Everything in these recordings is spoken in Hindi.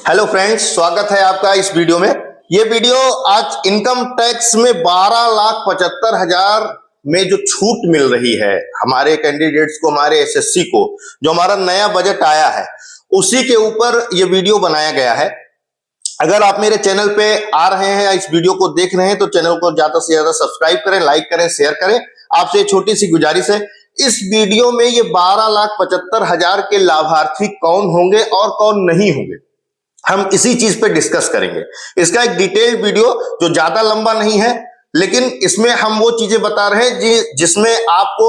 हेलो फ्रेंड्स, स्वागत है आपका इस वीडियो में। ये वीडियो आज इनकम टैक्स में 12,75,000 में जो छूट मिल रही है हमारे कैंडिडेट्स को, हमारे एसएससी को, जो हमारा नया बजट आया है उसी के ऊपर ये वीडियो बनाया गया है। अगर आप मेरे चैनल पे आ रहे हैं या इस वीडियो को देख रहे हैं तो चैनल को ज्यादा से ज्यादा सब्सक्राइब करें, लाइक करें, शेयर करें। आपसे छोटी सी गुजारिश है, इस वीडियो में ये 12,75,000 के लाभार्थी कौन होंगे और कौन नहीं होंगे, हम इसी चीज पे डिस्कस करेंगे। इसका एक डिटेल्ड वीडियो जो ज्यादा लंबा नहीं है, लेकिन इसमें हम वो चीजें बता रहे हैं जिसमें आपको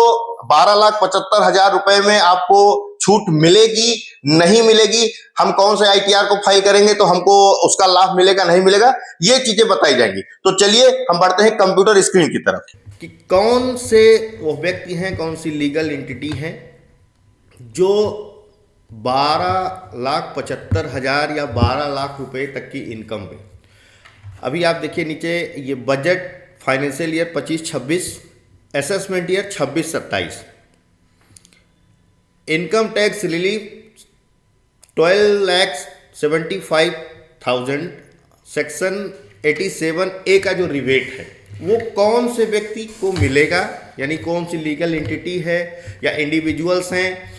12,75,000 रुपए में आपको छूट मिलेगी नहीं मिलेगी, हम कौन से आईटीआर को फाइल करेंगे तो हमको उसका लाभ मिलेगा नहीं मिलेगा, ये चीजें बताई जाएंगी। तो चलिए हम बढ़ते हैं कंप्यूटर स्क्रीन की तरफ कि कौन से वो व्यक्ति हैं, कौन सी लीगल एंटिटी हैं जो 12,75,000 या 12 लाख रुपए तक की इनकम पे। अभी आप देखिए नीचे, ये budget financial year 25-26, assessment year 26-27, income tax relief 12,75,000, section 87A का जो रिबेट है वो कौन से व्यक्ति को मिलेगा, यानी कौन सी लीगल एंटिटी है या इंडिविजुअल्स हैं,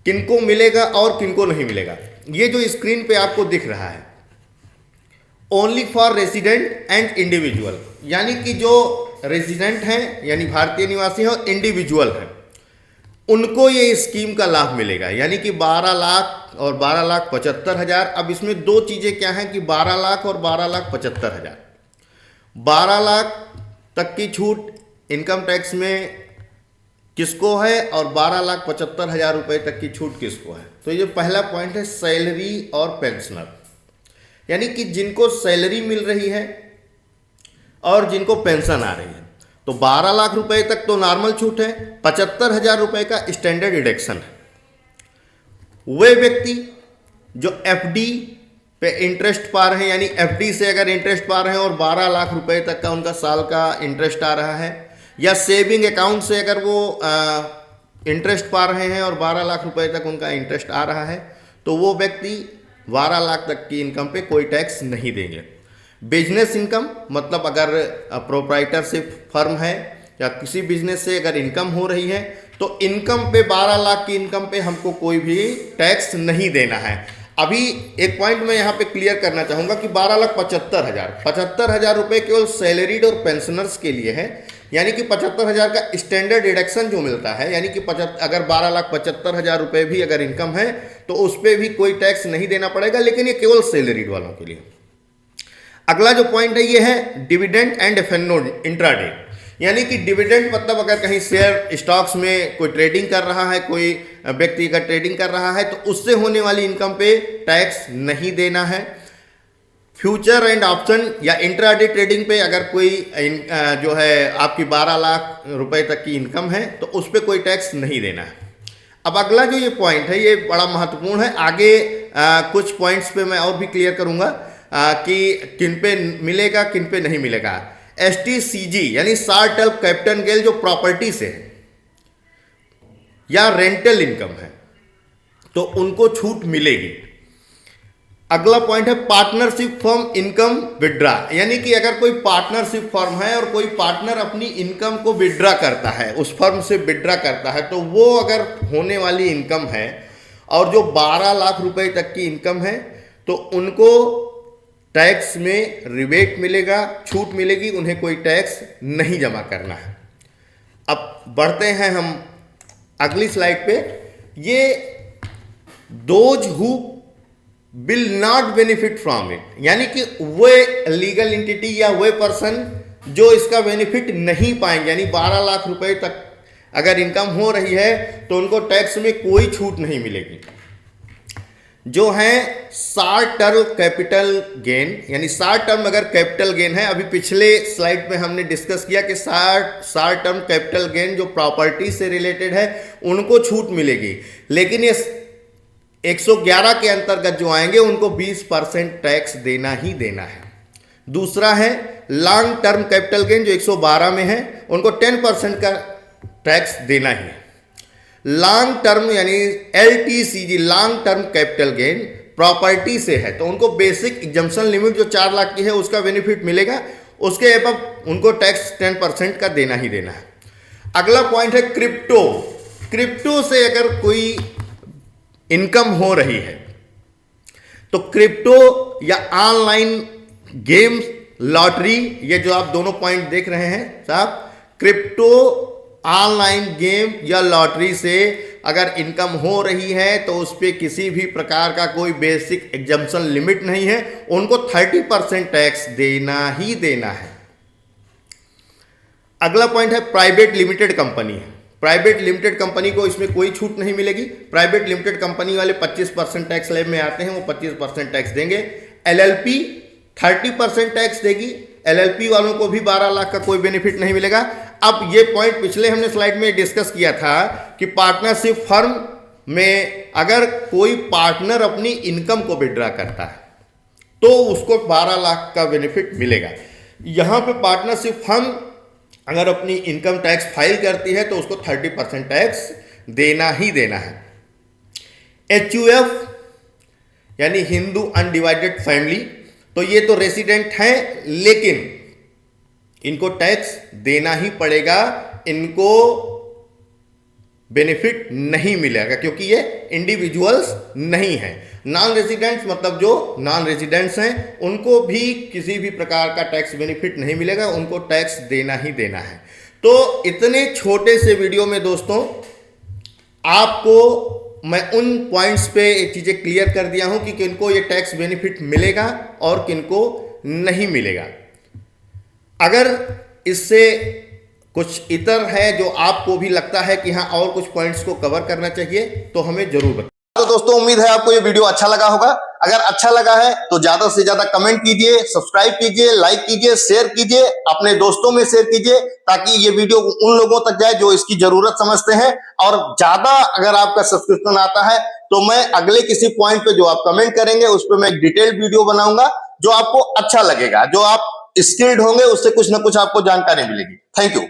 किनको मिलेगा और किनको नहीं मिलेगा। ये जो स्क्रीन पे आपको दिख रहा है only for resident and individual, यानी कि जो रेजिडेंट हैं यानी भारतीय निवासी हैं और इंडिविजुअल हैं उनको ये स्कीम का लाभ मिलेगा, यानी कि 12 लाख और 12,75,000। अब इसमें दो चीजें क्या हैं कि 12 लाख और 12,75,000। 12 लाख तक की छूट इनकम टैक्स में किसको है और 12,75,000 रुपए तक की छूट किसको है। तो ये पहला पॉइंट है सैलरी और पेंशनर, यानी कि जिनको सैलरी मिल रही है और जिनको पेंशन आ रही है। तो 12 लाख रुपए तक तो नॉर्मल छूट है, 75,000 रुपए का स्टैंडर्ड डिडक्शन है। वे व्यक्ति जो एफडी पे इंटरेस्ट पा रहे हैं, यानी एफडी से अगर इंटरेस्ट पा रहे हैं और 12 लाख रुपए तक का उनका साल का इंटरेस्ट आ रहा है, या सेविंग अकाउंट से अगर वो इंटरेस्ट पा रहे हैं और 12 लाख रुपए तक उनका इंटरेस्ट आ रहा है, तो वो व्यक्ति 12 लाख तक की इनकम पे कोई टैक्स नहीं देंगे। बिजनेस इनकम मतलब अगर प्रोप्राइटरशिप फर्म है या किसी बिजनेस से अगर इनकम हो रही है तो इनकम पे 12 लाख की इनकम पे हमको कोई भी टैक्स नहीं देना है। अभी एक पॉइंट मैं यहाँ पे क्लियर करना चाहूँगा कि 12,75,000 रुपये केवल सैलरीड और पेंशनर्स के लिए है, यानी कि 75,000 का स्टैंडर्ड डिडक्शन जो मिलता है, यानी कि अगर 12,75,000 रुपये भी अगर इनकम है तो उस पर भी कोई टैक्स नहीं देना पड़ेगा, लेकिन ये केवल सैलरीड वालों के लिए। अगला जो पॉइंट है ये है डिविडेंड एंड एफएनओ इंट्राडे, यानी कि डिविडेंड मतलब अगर कहीं शेयर स्टॉक्स में कोई ट्रेडिंग कर रहा है, कोई व्यक्ति अगर ट्रेडिंग कर रहा है तो उससे होने वाली इनकम पे टैक्स नहीं देना है। फ्यूचर एंड ऑप्शन या इंट्राडे ट्रेडिंग पे अगर कोई जो है आपकी 12 लाख रुपए तक की इनकम है तो उस पर कोई टैक्स नहीं देना है। अब अगला जो ये पॉइंट है ये बड़ा महत्वपूर्ण है, आगे कुछ पॉइंट्स पे मैं और भी क्लियर करूंगा कि किन पे मिलेगा किन पे नहीं मिलेगा। STCG यानी शॉर्ट टर्म कैपिटल गेन जो प्रॉपर्टी से है या रेंटल इनकम है तो उनको छूट मिलेगी। अगला पॉइंट है पार्टनरशिप फर्म इनकम विड्रा, यानी कि अगर कोई पार्टनरशिप फर्म है और कोई पार्टनर अपनी इनकम को विड्रा करता है, उस फर्म से विड्रा करता है, तो वो अगर होने वाली इनकम है और जो 12 लाख रुपए तक की इनकम है तो उनको टैक्स में रिबेट मिलेगा, छूट मिलेगी, उन्हें कोई टैक्स नहीं जमा करना है। अब बढ़ते हैं हम अगली स्लाइड पे। ये those who will not benefit from it, यानी कि वे लीगल एंटिटी या वे पर्सन जो इसका बेनिफिट नहीं पाएंगे, यानी 12 लाख रुपए तक अगर इनकम हो रही है तो उनको टैक्स में कोई छूट नहीं मिलेगी। जो है शॉर्ट टर्म कैपिटल गेन, यानी शॉर्ट टर्म अगर कैपिटल गेन है, अभी पिछले स्लाइड में हमने डिस्कस किया कि शॉर्ट टर्म कैपिटल गेन जो प्रॉपर्टी से रिलेटेड है उनको छूट मिलेगी, लेकिन ये 111 के अंतर्गत जो आएंगे उनको 20% टैक्स देना ही देना है। दूसरा है लॉन्ग टर्म कैपिटल गेन जो 112 में है, उनको 10% का टैक्स देना ही है। लॉन्ग टर्म यानी LTCG long term capital gain property से है तो उनको बेसिक एग्जम्पशन लिमिट जो 4 लाख की है उसका बेनिफिट मिलेगा, उसके अबव उनको टैक्स 10% का देना ही देना है। अगला पॉइंट है क्रिप्टो। क्रिप्टो से अगर कोई इनकम हो रही है तो क्रिप्टो या ऑनलाइन गेम्स, लॉटरी, ये जो आप दोनों पॉइंट देख रहे हैं साहब, क्रिप्टो, ऑनलाइन गेम या लॉटरी से अगर इनकम हो रही है तो उस पर किसी भी प्रकार का कोई बेसिक एग्जम्पशन लिमिट नहीं है, उनको 30% टैक्स देना ही देना है। अगला पॉइंट है private limited company. Private limited company को इसमें कोई छूट नहीं मिलेगी। प्राइवेट लिमिटेड कंपनी वाले 25% टैक्स स्लैब में आते हैं, वो 25% टैक्स देंगे। एलएलपी 30% टैक्स देगी। एलएलपी वालों को भी 12 लाख का कोई बेनिफिट नहीं मिलेगा। अब ये पॉइंट पिछले हमने स्लाइड में डिस्कस किया था कि पार्टनरशिप फर्म में अगर कोई पार्टनर अपनी इनकम को विड्रॉ करता है तो उसको 12 लाख का बेनिफिट मिलेगा। यहां पे पार्टनरशिप फर्म अगर अपनी इनकम टैक्स फाइल करती है तो उसको 30% टैक्स देना ही देना है। एचयूएफ यानी हिंदू अनडिवाइडेड फैमिली, तो ये तो रेसिडेंट हैं लेकिन इनको टैक्स देना ही पड़ेगा, इनको बेनिफिट नहीं मिलेगा क्योंकि ये इंडिविजुअल्स नहीं है। नॉन रेजिडेंट्स मतलब जो नॉन रेजिडेंट्स हैं उनको भी किसी भी प्रकार का टैक्स बेनिफिट नहीं मिलेगा, उनको टैक्स देना ही देना है। तो इतने छोटे से वीडियो में दोस्तों आपको मैं उन पॉइंट्स पे चीज़ें क्लियर कर दिया हूं कि किनको ये टैक्स बेनिफिट मिलेगा और किनको नहीं मिलेगा। अगर इससे कुछ इतर है जो आपको भी लगता है कि हाँ और कुछ पॉइंट्स को कवर करना चाहिए तो हमें जरूर बताएं। तो दोस्तों उम्मीद है आपको ये वीडियो अच्छा लगा होगा। अगर अच्छा लगा है तो ज्यादा से ज्यादा कमेंट कीजिए, सब्सक्राइब कीजिए, लाइक कीजिए, शेयर कीजिए, अपने दोस्तों में शेयर कीजिए ताकि ये वीडियो उन लोगों तक जाए जो इसकी जरूरत समझते हैं। और ज्यादा अगर आपका सब्सक्रिप्शन आता है तो मैं अगले किसी पॉइंट पे जो आप कमेंट करेंगे उस पर मैं एक डिटेल्ड वीडियो बनाऊंगा जो आपको अच्छा लगेगा, जो आप स्किल्ड होंगे उससे कुछ ना कुछ आपको जानकारी मिलेगी। Thank you.